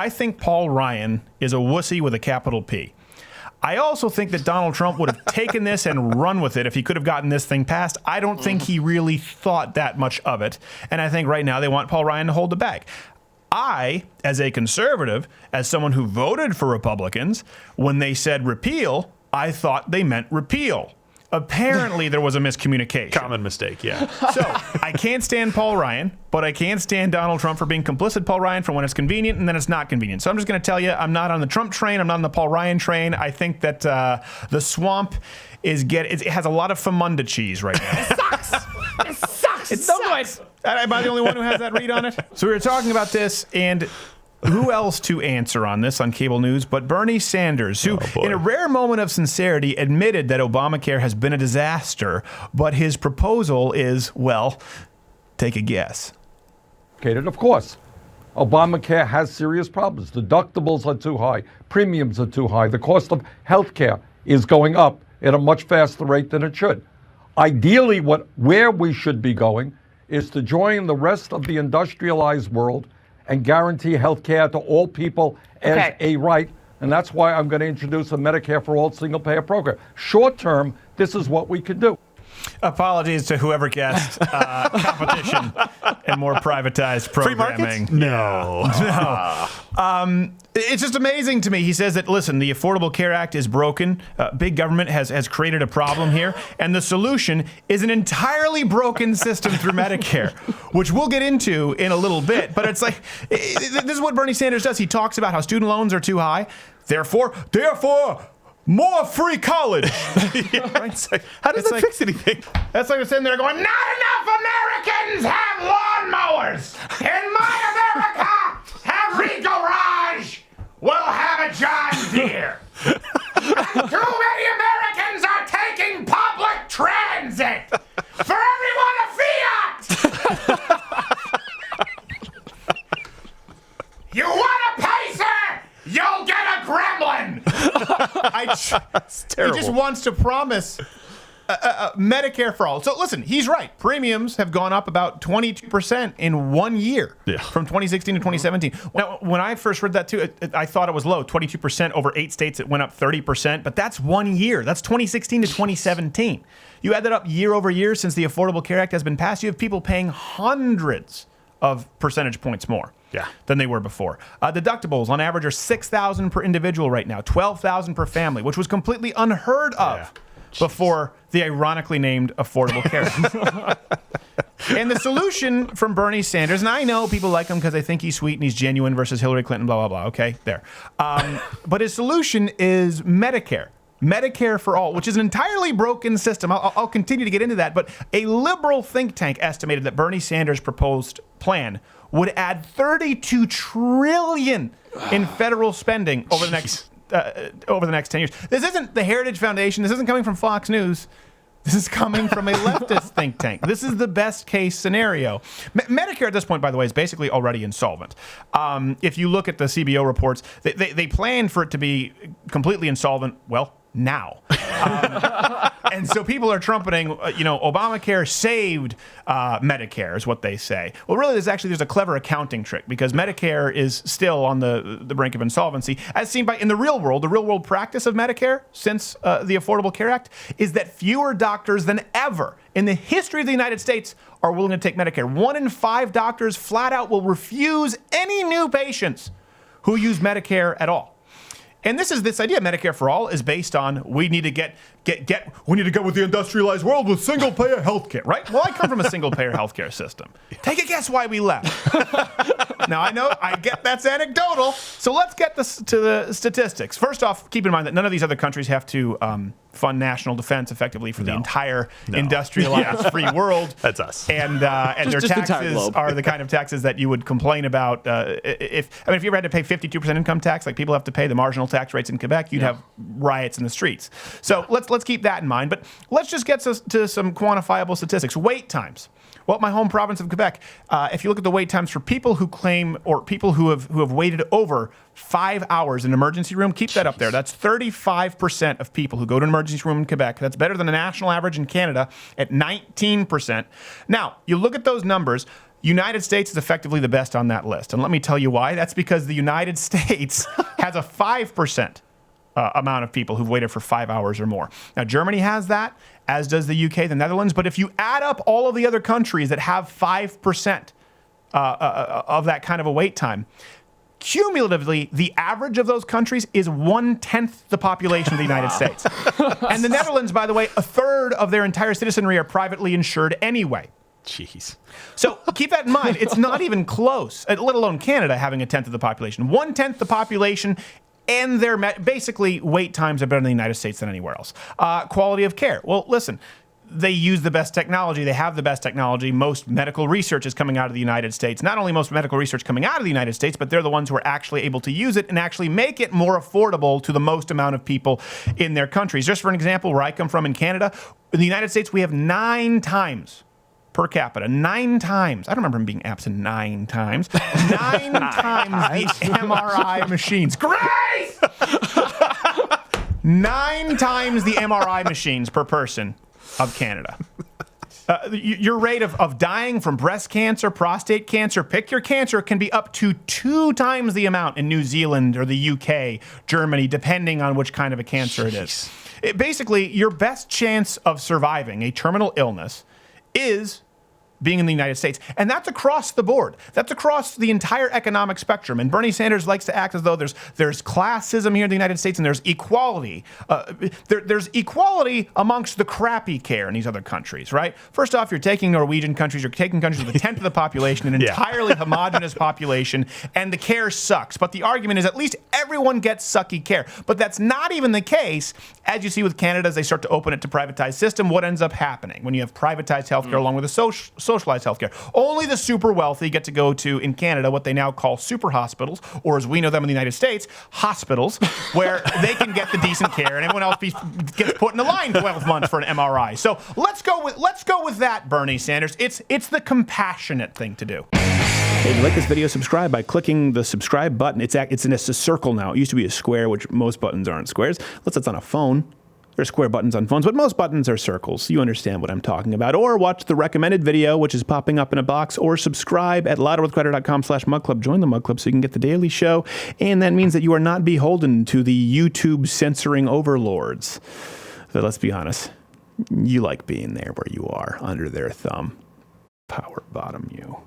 I think Paul Ryan is a wussy with a capital P. I also think that Donald Trump would have taken this and run with it if he could have gotten this thing passed. I don't think he really thought that much of it. And I think right now they want Paul Ryan to hold the bag. I, as a conservative, as someone who voted for Republicans, when they said repeal, I thought they meant repeal. Apparently, there was a miscommunication. Common mistake, yeah. So, I can't stand Paul Ryan, but I can't stand Donald Trump for being complicit Paul Ryan for when it's convenient and then it's not convenient. So I'm just going to tell you, I'm not on the Trump train. I'm not on the Paul Ryan train. I think that the swamp it has a lot of Famunda cheese right now. It sucks. It sucks. It sucks. Am I the only one who has that read on it? So we were talking about this, and who else to answer on this on cable news but Bernie Sanders, who, in a rare moment of sincerity, admitted that Obamacare has been a disaster, but his proposal is, well, take a guess. Of course, Obamacare has serious problems. Deductibles are too high. Premiums are too high. The cost of health care is going up at a much faster rate than it should. Ideally, where we should be going is to join the rest of the industrialized world and guarantee health care to all people as a right. And that's why I'm going to introduce a Medicare for All single-payer program. Short term, this is what we can do. Apologies to whoever guessed competition and more privatized programming. Free markets? No. It's just amazing to me. He says that, listen, the Affordable Care Act is broken. Big government has created a problem here. And the solution is an entirely broken system through Medicare, which we'll get into in a little bit. But it's like, this is what Bernie Sanders does. He talks about how student loans are too high. Therefore, more free college. Right? It's like, how does that fix anything? That's like we're sitting there going, not enough Americans have lawnmowers. In my America, every garage will have a John Deere. And too many Americans are taking public transit. For everyone a Fiat. You want a Pacer? You'll get a Gremlin. It's terrible. He just wants to promise Medicare for all. So listen, he's right. Premiums have gone up about 22% in 1 year, from 2016 to 2017. Now, when I first heard that too, I thought it was low. 22% over 8 states, it went up 30%. But that's 1 year. That's 2016 to 2017. You add that up year over year since the Affordable Care Act has been passed. You have people paying hundreds of percentage points more than they were before. Deductibles on average are $6,000 per individual right now, $12,000 per family, which was completely unheard of before the ironically named Affordable Care Act. And the solution from Bernie Sanders, and I know people like him because they think he's sweet and he's genuine versus Hillary Clinton, blah, blah, blah. Okay, there. But his solution is Medicare. Medicare for all, which is an entirely broken system. I'll continue to get into that. But a liberal think tank estimated that Bernie Sanders' proposed plan would add $32 trillion in federal spending over the next 10 years. This isn't the Heritage Foundation. This isn't coming from Fox News. This is coming from a leftist think tank. This is the best case scenario. Medicare at this point, by the way, is basically already insolvent. If you look at the CBO reports, they plan for it to be completely insolvent, well, now. And so people are trumpeting, Obamacare saved Medicare is what they say. Well, really, there's a clever accounting trick because Medicare is still on the brink of insolvency, as seen in the real world practice of Medicare since the Affordable Care Act is that fewer doctors than ever in the history of the United States are willing to take Medicare. 1 in 5 doctors flat out will refuse any new patients who use Medicare at all. And this idea of Medicare for all is based on we need to get with the industrialized world with single payer healthcare, right? Well, I come from a single payer healthcare system. Take a guess why we left. Now I get that's anecdotal. So let's get to the statistics. First off, keep in mind that none of these other countries have to fund national defense effectively for the entire industrialized free world. That's us. And their taxes are the kind of taxes that you would complain about if you ever had to pay 52% income tax, like people have to pay the marginal tax rates in Quebec, you'd have riots in the streets. So let's keep that in mind. But let's just get to some quantifiable statistics. Wait times. Well, my home province of Quebec, if you look at the wait times for people who claim or people who have waited over 5 hours in an emergency room, keep that up there. That's 35% of people who go to an emergency room in Quebec. That's better than the national average in Canada at 19%. Now, you look at those numbers, United States is effectively the best on that list. And let me tell you why. That's because the United States has a 5% amount of people who've waited for 5 hours or more. Now, Germany has that, as does the UK, the Netherlands. But if you add up all of the other countries that have 5% of that kind of a wait time, cumulatively, the average of those countries is 1/10 the population of the United States. And the Netherlands, by the way, a third of their entire citizenry are privately insured anyway. Jeez. So keep that in mind. It's not even close, let alone Canada having a tenth of the population. 1/10 the population, and their basically wait times are better in the United States than anywhere else. Quality of care. Well, listen, they use the best technology. They have the best technology. Most medical research is coming out of the United States. Not only most medical research coming out of the United States, but they're the ones who are actually able to use it and actually make it more affordable to the most amount of people in their countries. Just for an example, where I come from in Canada, in the United States, we have 9 times per capita. 9 times. I don't remember him being absent 9 times. 9 times the MRI machines. Grace! 9 times the MRI machines per person of Canada. Your rate of dying from breast cancer, prostate cancer, pick your cancer, can be up to 2 times the amount in New Zealand or the UK, Germany, depending on which kind of a cancer it is. Basically, your best chance of surviving a terminal illness is being in the United States. And that's across the board. That's across the entire economic spectrum. And Bernie Sanders likes to act as though there's classism here in the United States and there's equality. There's equality amongst the crappy care in these other countries, right? First off, you're taking Norwegian countries, you're taking countries with a tenth of the population, an entirely homogenous population, and the care sucks. But the argument is at least everyone gets sucky care. But that's not even the case. As you see with Canada, as they start to open it to privatized system, what ends up happening when you have privatized healthcare along with a socialized healthcare? Only the super wealthy get to go to, in Canada, what they now call super hospitals, or as we know them in the United States, hospitals, where they can get the decent care and everyone else gets put in a line 12 months for an MRI. So let's go with that, Bernie Sanders. It's the compassionate thing to do. Hey, if you like this video, subscribe by clicking the subscribe button. It's in a circle now. It used to be a square, which most buttons aren't squares. Unless it's on a phone. There's square buttons on phones, but most buttons are circles. You understand what I'm talking about. Or watch the recommended video, which is popping up in a box, or subscribe at louderwithcrowder.com/mugclub. Join the Mug Club so you can get the daily show. And that means that you are not beholden to the YouTube censoring overlords. But let's be honest, you like being there where you are, under their thumb. Power bottom you.